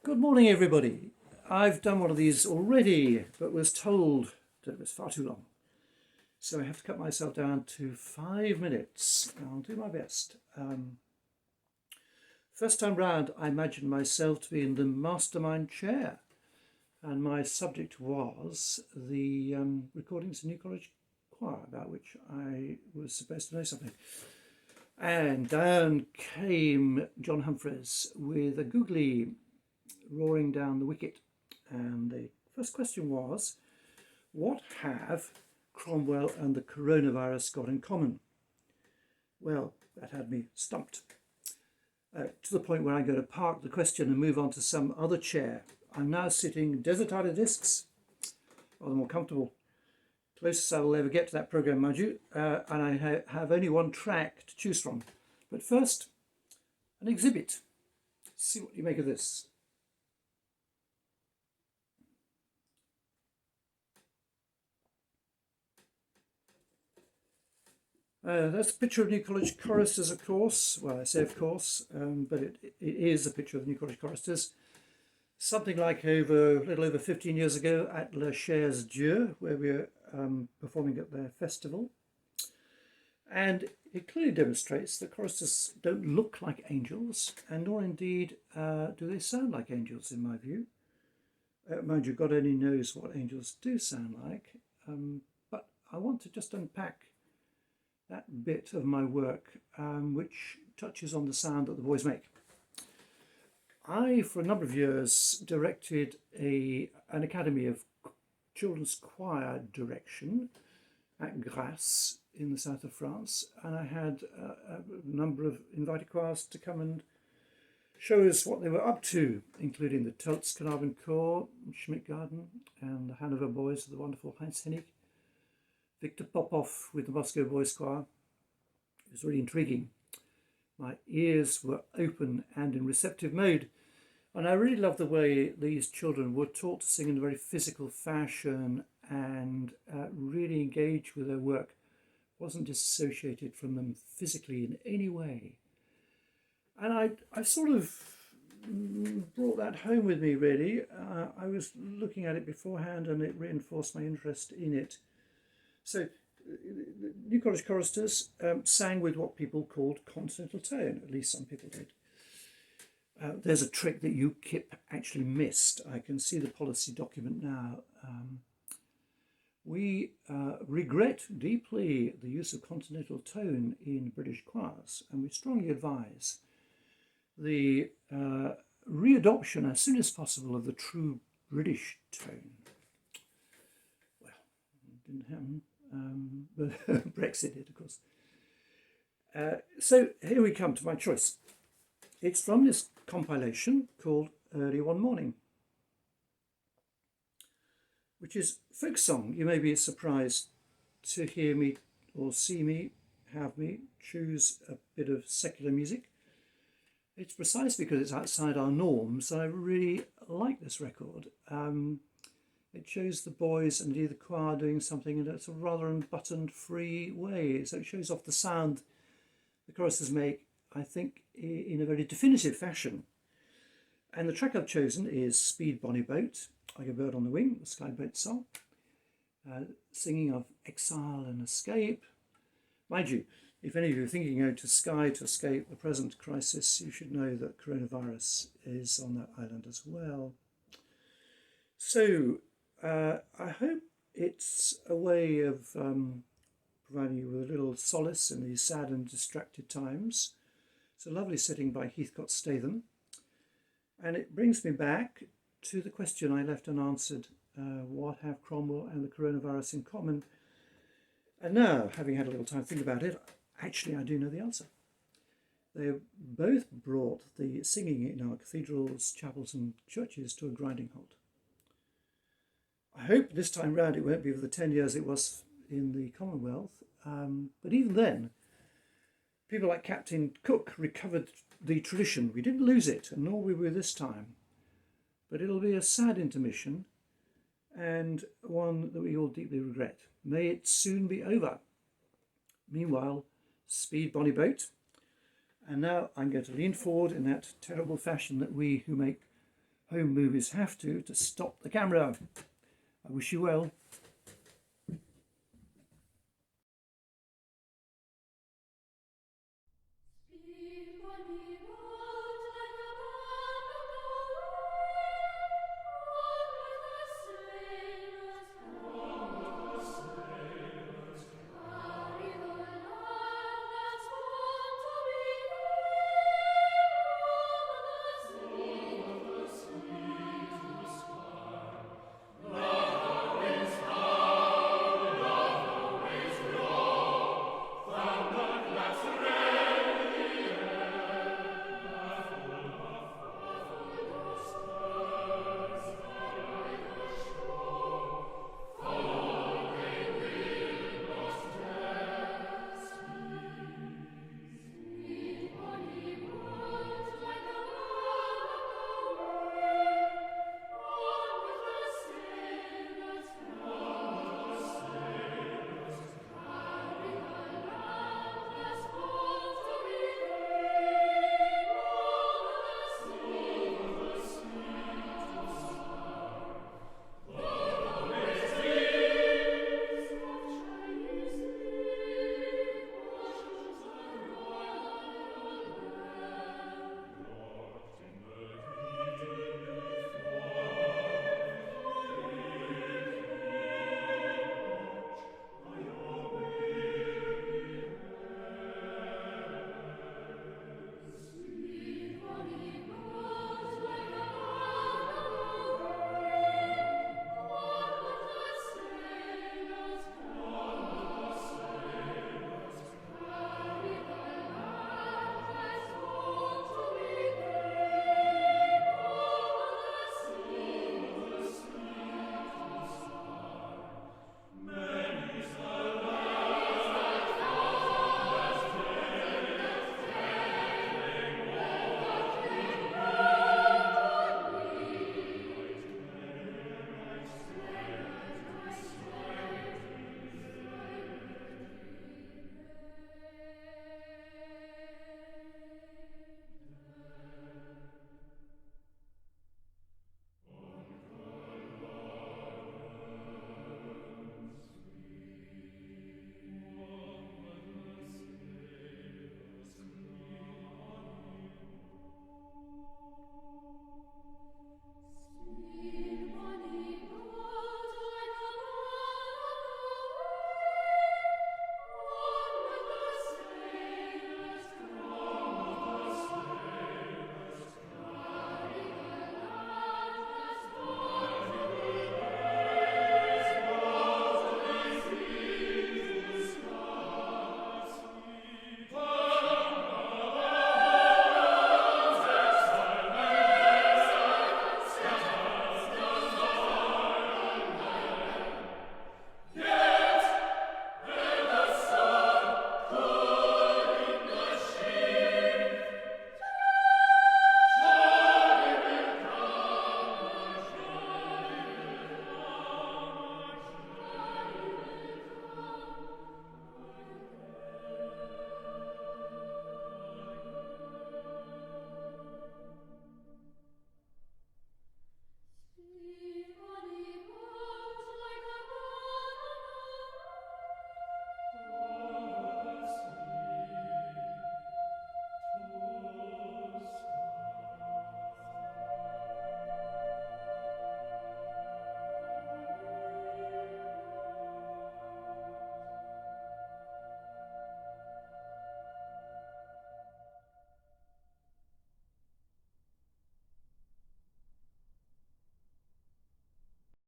Good morning, everybody. I've done one of these already, but was told that it was far too long. So I have to cut myself down to 5 minutes. I'll do my best. First time round, I imagined myself to be in the mastermind chair. And my subject was the recordings of New College Choir, about which I was supposed to know something. And down came John Humphreys with a googly roaring down the wicket. And the first question was, what have Cromwell and the coronavirus got in common? Well, that had me stumped. To the point where I'm going to park the question and move on to some other chair. I'm now sitting desert island discs, rather more comfortable. Closest I will ever get to that program, mind you, and I have only one track to choose from. But first, an exhibit. Let's see what you make of this. That's a picture of New College choristers, of course. Well, I say of course, but it is a picture of the New College choristers. Something like a little over 15 years ago at Le Cher's Dieu, where we were performing at their festival. And it clearly demonstrates that choristers don't look like angels, and nor indeed do they sound like angels, in my view. Mind you, God only knows what angels do sound like, but I want to just unpack that bit of my work which touches on the sound that the boys make. I, for a number of years, directed an academy of children's choir direction at Grasse in the south of France, and I had a number of invited choirs to come and show us what they were up to, including the Tölz Knabenchor, Schmidt Garden, and the Hanover Boys of the wonderful Heinz Hennig, Victor Popov with the Moscow Boys Choir. It was really intriguing. My ears were open and in receptive mode, and I really loved the way these children were taught to sing in a very physical fashion and really engaged with their work. Wasn't disassociated from them physically in any way. And I sort of brought that home with me, really. I was looking at it beforehand and it reinforced my interest in it. So the New College choristers sang with what people called continental tone, at least some people did. There's a trick that UKIP actually missed. I can see the policy document now. We regret deeply the use of continental tone in British choirs, and we strongly advise the readoption as soon as possible of the true British tone. Well, it didn't happen. But Brexit did, of course. So here we come to my choice. It's from this compilation called Early One Morning, which is folk song. You may be surprised to hear me or see me, have me choose a bit of secular music. It's precisely because it's outside our norms that I really like this record. It shows the boys and indeed the choir doing something in a sort of rather unbuttoned, free way. So it shows off the sound the choristers make, I think, in a very definitive fashion. And the track I've chosen is Speed Bonnie Boat, Like a Bird on the Wing, the Skye Boat Song, singing of exile and escape. Mind you, if any of you are thinking going to Skye to escape the present crisis, you should know that coronavirus is on that island as well. So, I hope it's a way of providing you with a little solace in these sad and distracted times. It's a lovely setting by Heathcote Statham, and it brings me back to the question I left unanswered, what have Cromwell and the coronavirus in common? And now, having had a little time to think about it, actually I do know the answer. They both brought the singing in our cathedrals, chapels and churches to a grinding halt. I hope this time round it won't be for the 10 years it was in the Commonwealth, but even then, people like Captain Cook recovered the tradition. We didn't lose it, and nor will we this time. But it'll be a sad intermission, and one that we all deeply regret. May it soon be over. Meanwhile, speed Bonnie Boat. And now I'm going to lean forward in that terrible fashion that we who make home movies have to stop the camera. I wish you well.